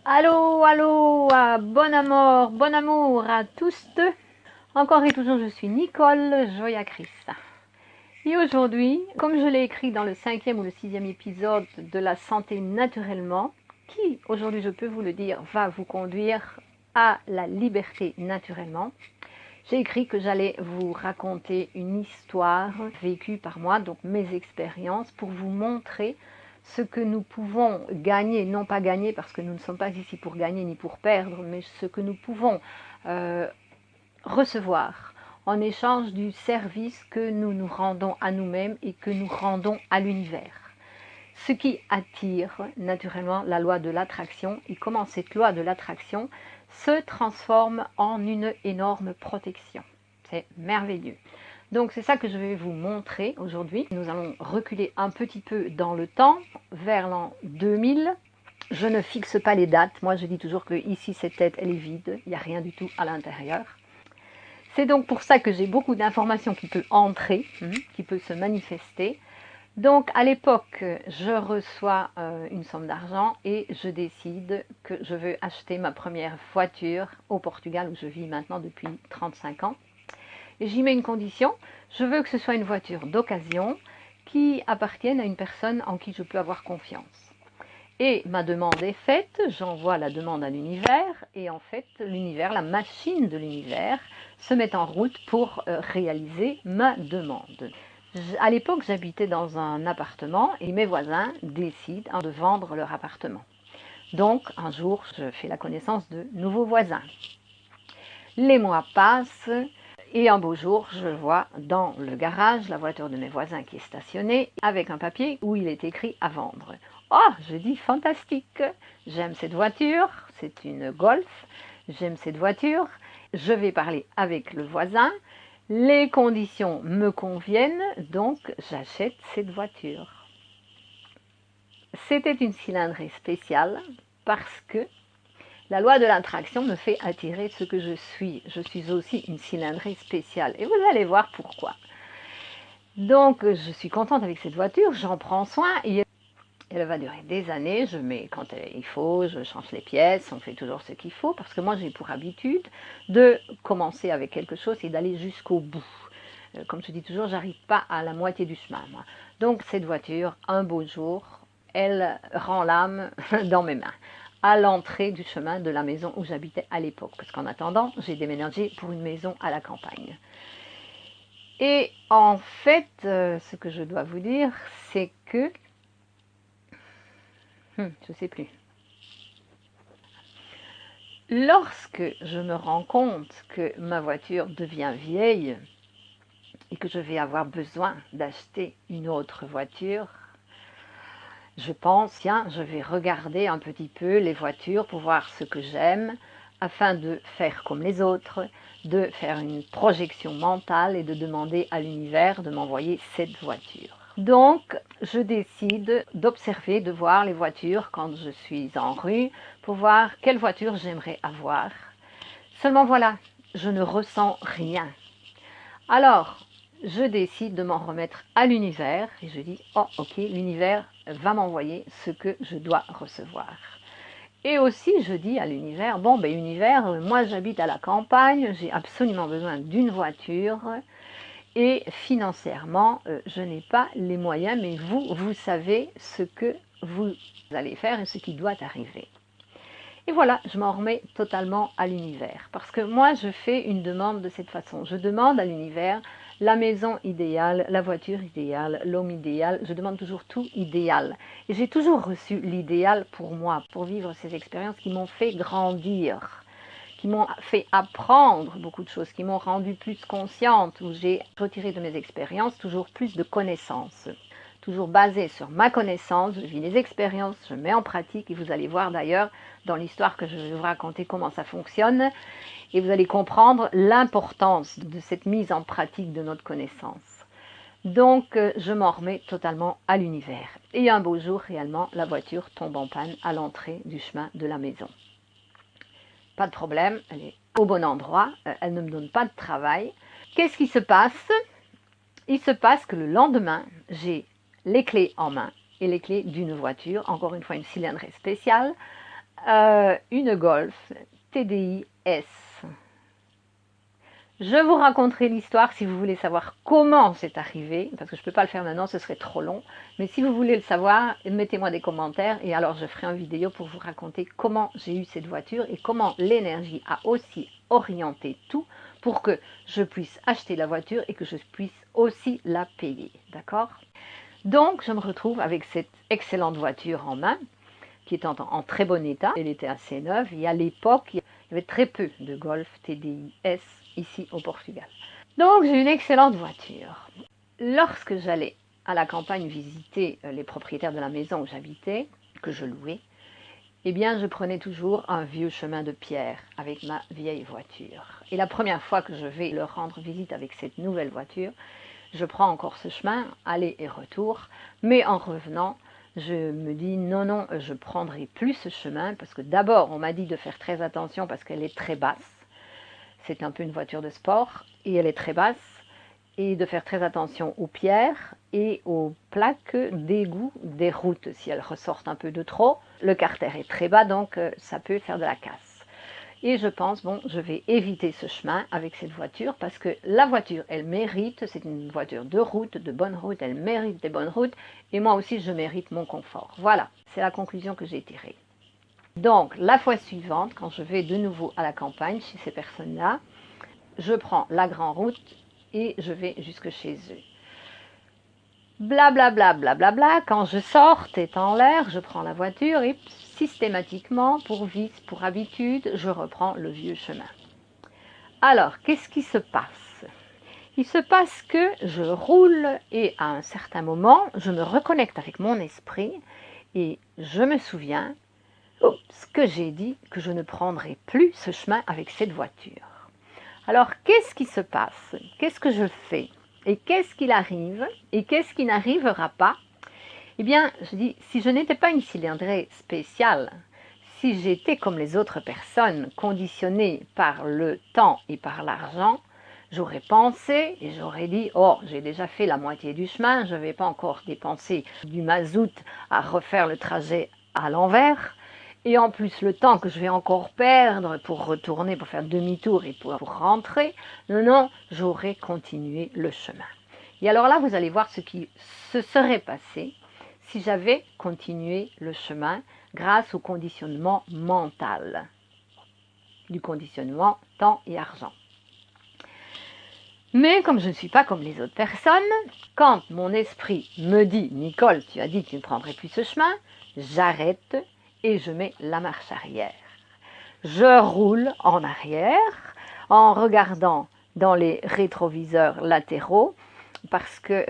Allô, allô, bon amour à tous deux. Encore et toujours, je suis Nicole Joya Christ. Et aujourd'hui, comme je l'ai écrit dans le 5e ou le 6e épisode de la santé naturellement, qui, aujourd'hui je peux vous le dire, va vous conduire à la liberté naturellement, j'ai écrit que j'allais vous raconter une histoire vécue par moi, donc mes expériences, pour vous montrer ce que nous pouvons gagner, non pas gagner parce que nous ne sommes pas ici pour gagner ni pour perdre, mais ce que nous pouvons recevoir en échange du service que nous nous rendons à nous-mêmes et que nous rendons à l'univers. Ce qui attire naturellement la loi de l'attraction et comment cette loi de l'attraction se transforme en une énorme protection. C'est merveilleux. Donc c'est ça que je vais vous montrer aujourd'hui. Nous allons reculer un petit peu dans le temps, vers l'an 2000. Je ne fixe pas les dates. Moi je dis toujours que ici cette tête elle est vide, il n'y a rien du tout à l'intérieur. C'est donc pour ça que j'ai beaucoup d'informations qui peuvent entrer, qui peuvent se manifester. Donc à l'époque, je reçois une somme d'argent et je décide que je veux acheter ma première voiture au Portugal où je vis maintenant depuis 35 ans. Et j'y mets une condition, je veux que ce soit une voiture d'occasion qui appartienne à une personne en qui je peux avoir confiance. Et ma demande est faite, j'envoie la demande à l'univers et en fait l'univers, la machine de l'univers se met en route pour réaliser ma demande. À l'époque, j'habitais dans un appartement et mes voisins décident de vendre leur appartement. Donc, un jour, je fais la connaissance de nouveaux voisins. Les mois passent et un beau jour, je vois dans le garage la voiture de mes voisins qui est stationnée avec un papier où il est écrit à vendre. Oh, je dis fantastique, j'aime cette voiture, c'est une Golf, j'aime cette voiture, je vais parler avec le voisin. Les conditions me conviennent, donc j'achète cette voiture. C'était une cylindrée spéciale parce que la loi de l'attraction me fait attirer ce que je suis. Je suis aussi une cylindrée spéciale et vous allez voir pourquoi. Donc je suis contente avec cette voiture, j'en prends soin et elle va durer des années. Je mets quand il faut, je change les pièces, on fait toujours ce qu'il faut parce que moi j'ai pour habitude de commencer avec quelque chose et d'aller jusqu'au bout. Comme je dis toujours, j'arrive pas à la moitié du chemin, moi. Donc cette voiture, un beau jour, elle rend l'âme dans mes mains, à l'entrée du chemin de la maison où j'habitais à l'époque. Parce qu'en attendant, j'ai déménagé pour une maison à la campagne. Et en fait, ce que je dois vous dire, c'est que... je sais plus. Lorsque je me rends compte que ma voiture devient vieille, et que je vais avoir besoin d'acheter une autre voiture, je pense, tiens, je vais regarder un petit peu les voitures pour voir ce que j'aime, afin de faire comme les autres, de faire une projection mentale et de demander à l'univers de m'envoyer cette voiture. Donc, je décide d'observer, de voir les voitures quand je suis en rue, pour voir quelle voiture j'aimerais avoir. Seulement voilà, je ne ressens rien. Alors, je décide de m'en remettre à l'univers et je dis « Oh, ok, l'univers va m'envoyer ce que je dois recevoir. » Et aussi, je dis à l'univers « Bon, ben univers, moi j'habite à la campagne, j'ai absolument besoin d'une voiture et financièrement, je n'ai pas les moyens, mais vous savez ce que vous allez faire et ce qui doit arriver. » Et voilà, je m'en remets totalement à l'univers. Parce que moi, je fais une demande de cette façon. Je demande à l'univers la maison idéale, la voiture idéale, l'homme idéal. Je demande toujours tout idéal. Et j'ai toujours reçu l'idéal pour moi, pour vivre ces expériences qui m'ont fait grandir, qui m'ont fait apprendre beaucoup de choses, qui m'ont rendue plus consciente, où j'ai retiré de mes expériences toujours plus de connaissances. Toujours basé sur ma connaissance, je vis les expériences, je mets en pratique et vous allez voir d'ailleurs dans l'histoire que je vais vous raconter comment ça fonctionne et vous allez comprendre l'importance de cette mise en pratique de notre connaissance. Donc je m'en remets totalement à l'univers. Et un beau jour réellement, la voiture tombe en panne à l'entrée du chemin de la maison. Pas de problème, elle est au bon endroit, elle ne me donne pas de travail. Qu'est-ce qui se passe? Il se passe que le lendemain, j'ai les clés en main et les clés d'une voiture, encore une fois une cylindrée spéciale, une Golf TDI S. Je vous raconterai l'histoire si vous voulez savoir comment c'est arrivé, parce que je ne peux pas le faire maintenant, ce serait trop long. Mais si vous voulez le savoir, mettez-moi des commentaires et alors je ferai une vidéo pour vous raconter comment j'ai eu cette voiture et comment l'énergie a aussi orienté tout pour que je puisse acheter la voiture et que je puisse aussi la payer. D'accord? Donc, je me retrouve avec cette excellente voiture en main, qui est en très bon état. Elle était assez neuve et à l'époque, il y avait très peu de Golf TDI S ici au Portugal. Donc j'ai une excellente voiture. Lorsque j'allais à la campagne visiter les propriétaires de la maison où j'habitais, que je louais, eh bien je prenais toujours un vieux chemin de pierre avec ma vieille voiture. Et la première fois que je vais leur rendre visite avec cette nouvelle voiture, je prends encore ce chemin, aller et retour, mais en revenant, je me dis non, je ne prendrai plus ce chemin parce que d'abord on m'a dit de faire très attention parce qu'elle est très basse. C'est un peu une voiture de sport et elle est très basse et de faire très attention aux pierres et aux plaques d'égout des routes. Si elles ressortent un peu de trop, le carter est très bas donc ça peut faire de la casse. Et je pense, bon, je vais éviter ce chemin avec cette voiture parce que la voiture, elle mérite, c'est une voiture de route, de bonne route, elle mérite des bonnes routes et moi aussi je mérite mon confort. Voilà, c'est la conclusion que j'ai tirée. Donc, la fois suivante, quand je vais de nouveau à la campagne, chez ces personnes-là, je prends la grande route et je vais jusque chez eux. Blablabla, blablabla, quand je sors, tête en l'air, je prends la voiture et systématiquement, pour vice, pour habitude, je reprends le vieux chemin. Alors, qu'est-ce qui se passe? Il se passe que je roule et à un certain moment, je me reconnecte avec mon esprit et je me souviens ce que j'ai dit, que je ne prendrai plus ce chemin avec cette voiture. Alors, qu'est-ce qui se passe? Qu'est-ce que je fais? Et qu'est-ce qu'il arrive? Et qu'est-ce qui n'arrivera pas? Eh bien, je dis, si je n'étais pas une cylindrée spéciale, si j'étais comme les autres personnes, conditionnée par le temps et par l'argent, j'aurais pensé et j'aurais dit, oh, j'ai déjà fait la moitié du chemin, je ne vais pas encore dépenser du mazout à refaire le trajet à l'envers. Et en plus, le temps que je vais encore perdre pour retourner, pour faire demi-tour et pour rentrer, non, j'aurais continué le chemin. Et alors là, vous allez voir ce qui se serait passé si j'avais continué le chemin grâce au conditionnement mental, du conditionnement temps et argent. Mais comme je ne suis pas comme les autres personnes, quand mon esprit me dit « Nicole, tu as dit que tu ne prendrais plus ce chemin », j'arrête et je mets la marche arrière. Je roule en arrière en regardant dans les rétroviseurs latéraux parce que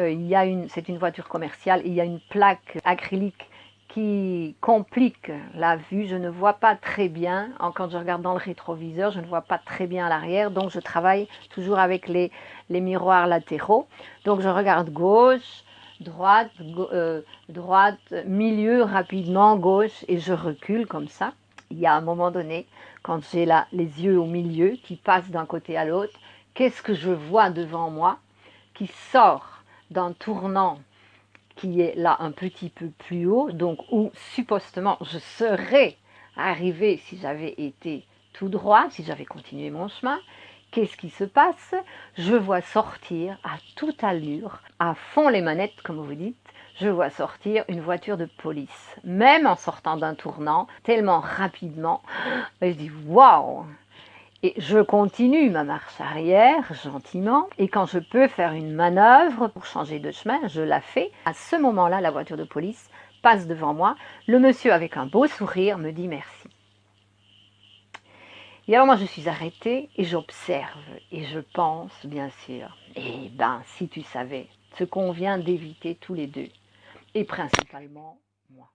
c'est une voiture commerciale, il y a une plaque acrylique qui complique la vue. Je ne vois pas très bien, quand je regarde dans le rétroviseur, je ne vois pas très bien à l'arrière, donc je travaille toujours avec les miroirs latéraux. Donc je regarde gauche, droite, milieu, rapidement, gauche, et je recule comme ça. Il y a un moment donné, quand j'ai là les yeux au milieu, qui passent d'un côté à l'autre, qu'est-ce que je vois devant moi qui sort d'un tournant qui est là un petit peu plus haut, donc où supposément je serais arrivée si j'avais été tout droit, si j'avais continué mon chemin. Qu'est-ce qui se passe? Je vois sortir à toute allure, à fond les manettes comme vous dites, je vois sortir une voiture de police, même en sortant d'un tournant, tellement rapidement. Et je dis waouh! Et je continue ma marche arrière gentiment et quand je peux faire une manœuvre pour changer de chemin, je la fais. À ce moment-là, la voiture de police passe devant moi. Le monsieur avec un beau sourire me dit merci. Et alors moi je suis arrêtée et j'observe et je pense bien sûr, eh ben si tu savais ce qu'on vient d'éviter tous les deux et principalement moi.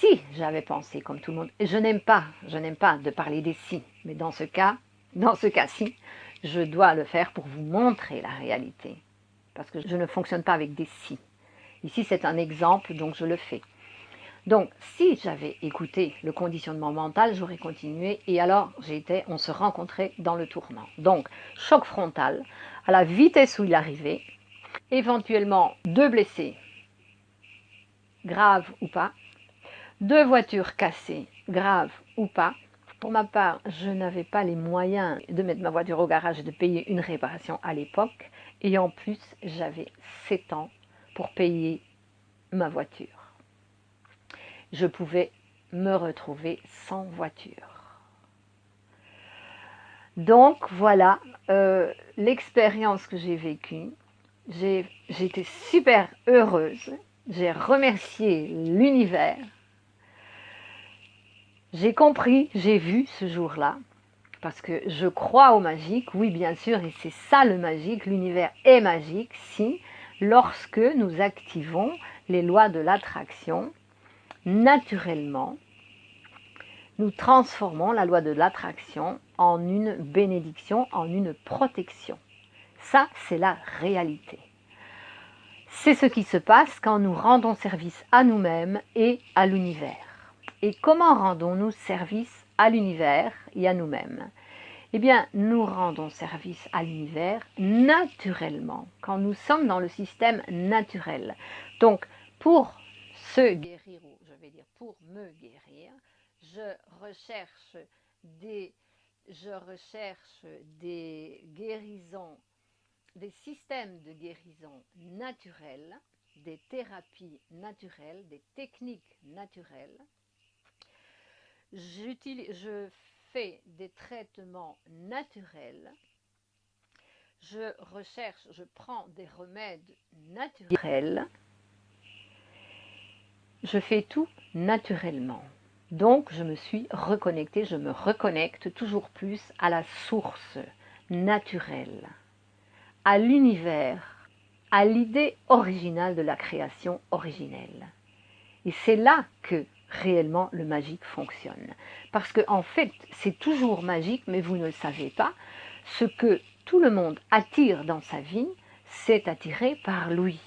Si j'avais pensé comme tout le monde, et je n'aime pas de parler des si, mais dans ce cas-ci, je dois le faire pour vous montrer la réalité. Parce que je ne fonctionne pas avec des si. Ici, c'est un exemple, donc je le fais. Donc, si j'avais écouté le conditionnement mental, j'aurais continué et alors on se rencontrait dans le tournant. Donc, choc frontal, à la vitesse où il arrivait, éventuellement 2 blessés, graves ou pas, 2 voitures cassées, graves ou pas. Pour ma part, je n'avais pas les moyens de mettre ma voiture au garage et de payer une réparation à l'époque. Et en plus, j'avais 7 ans pour payer ma voiture. Je pouvais me retrouver sans voiture. Donc voilà l'expérience que j'ai vécue. J'étais super heureuse. J'ai remercié l'univers. J'ai compris, j'ai vu ce jour-là, parce que je crois au magique, oui bien sûr, et c'est ça le magique, l'univers est magique si, lorsque nous activons les lois de l'attraction, naturellement, nous transformons la loi de l'attraction en une bénédiction, en une protection. Ça, c'est la réalité. C'est ce qui se passe quand nous rendons service à nous-mêmes et à l'univers. Et comment rendons-nous service à l'univers et à nous-mêmes? Eh bien, nous rendons service à l'univers naturellement, quand nous sommes dans le système naturel. Donc, pour se guérir, ou je vais dire pour me guérir, je recherche des guérisons, des systèmes de guérison naturels, des thérapies naturelles, des techniques naturelles. Je fais des traitements naturels, je prends des remèdes naturels, je fais tout naturellement. Donc je me suis reconnectée, je me reconnecte toujours plus à la source naturelle, à l'univers, à l'idée originale de la création originelle. Et c'est là que réellement le magique fonctionne. Parce qu'en fait, c'est toujours magique, mais vous ne le savez pas. Ce que tout le monde attire dans sa vie, c'est attiré par lui,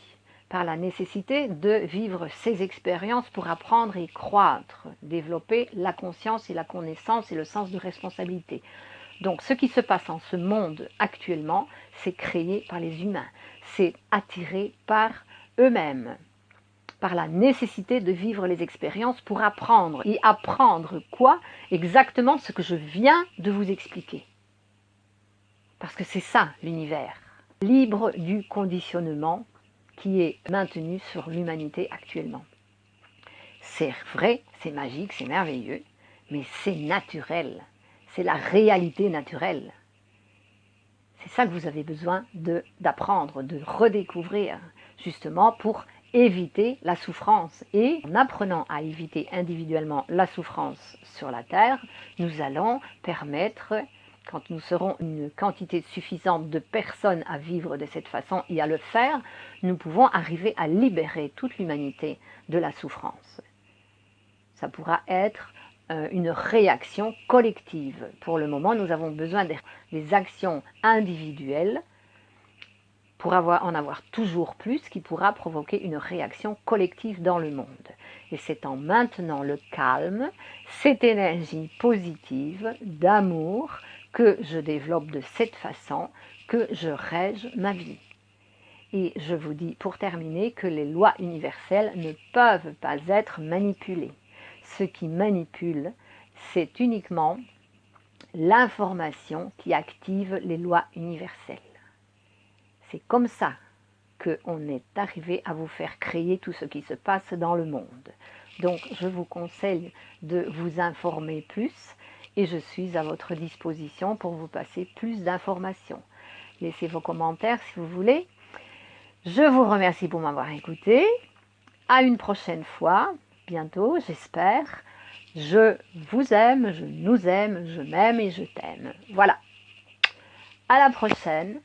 par la nécessité de vivre ses expériences pour apprendre et croître, développer la conscience et la connaissance et le sens de responsabilité. Donc ce qui se passe en ce monde actuellement, c'est créé par les humains, c'est attiré par eux-mêmes, par la nécessité de vivre les expériences pour apprendre. Et apprendre quoi? Exactement ce que je viens de vous expliquer. Parce que c'est ça l'univers, libre du conditionnement qui est maintenu sur l'humanité actuellement. C'est vrai, c'est magique, c'est merveilleux, mais c'est naturel, c'est la réalité naturelle. C'est ça que vous avez besoin d'apprendre, de redécouvrir, justement pour éviter la souffrance. Et en apprenant à éviter individuellement la souffrance sur la Terre, nous allons permettre, quand nous serons une quantité suffisante de personnes à vivre de cette façon et à le faire, nous pouvons arriver à libérer toute l'humanité de la souffrance. Ça pourra être une réaction collective. Pour le moment, nous avons besoin des actions individuelles pour en avoir toujours plus, qui pourra provoquer une réaction collective dans le monde. Et c'est en maintenant le calme, cette énergie positive, d'amour, que je développe de cette façon, que je rège ma vie. Et je vous dis pour terminer que les lois universelles ne peuvent pas être manipulées. Ce qui manipule, c'est uniquement l'information qui active les lois universelles. C'est comme ça qu'on est arrivé à vous faire créer tout ce qui se passe dans le monde. Donc je vous conseille de vous informer plus et je suis à votre disposition pour vous passer plus d'informations. Laissez vos commentaires si vous voulez. Je vous remercie pour m'avoir écouté. À une prochaine fois, bientôt j'espère. Je vous aime, je nous aime, je m'aime et je t'aime. Voilà. À la prochaine.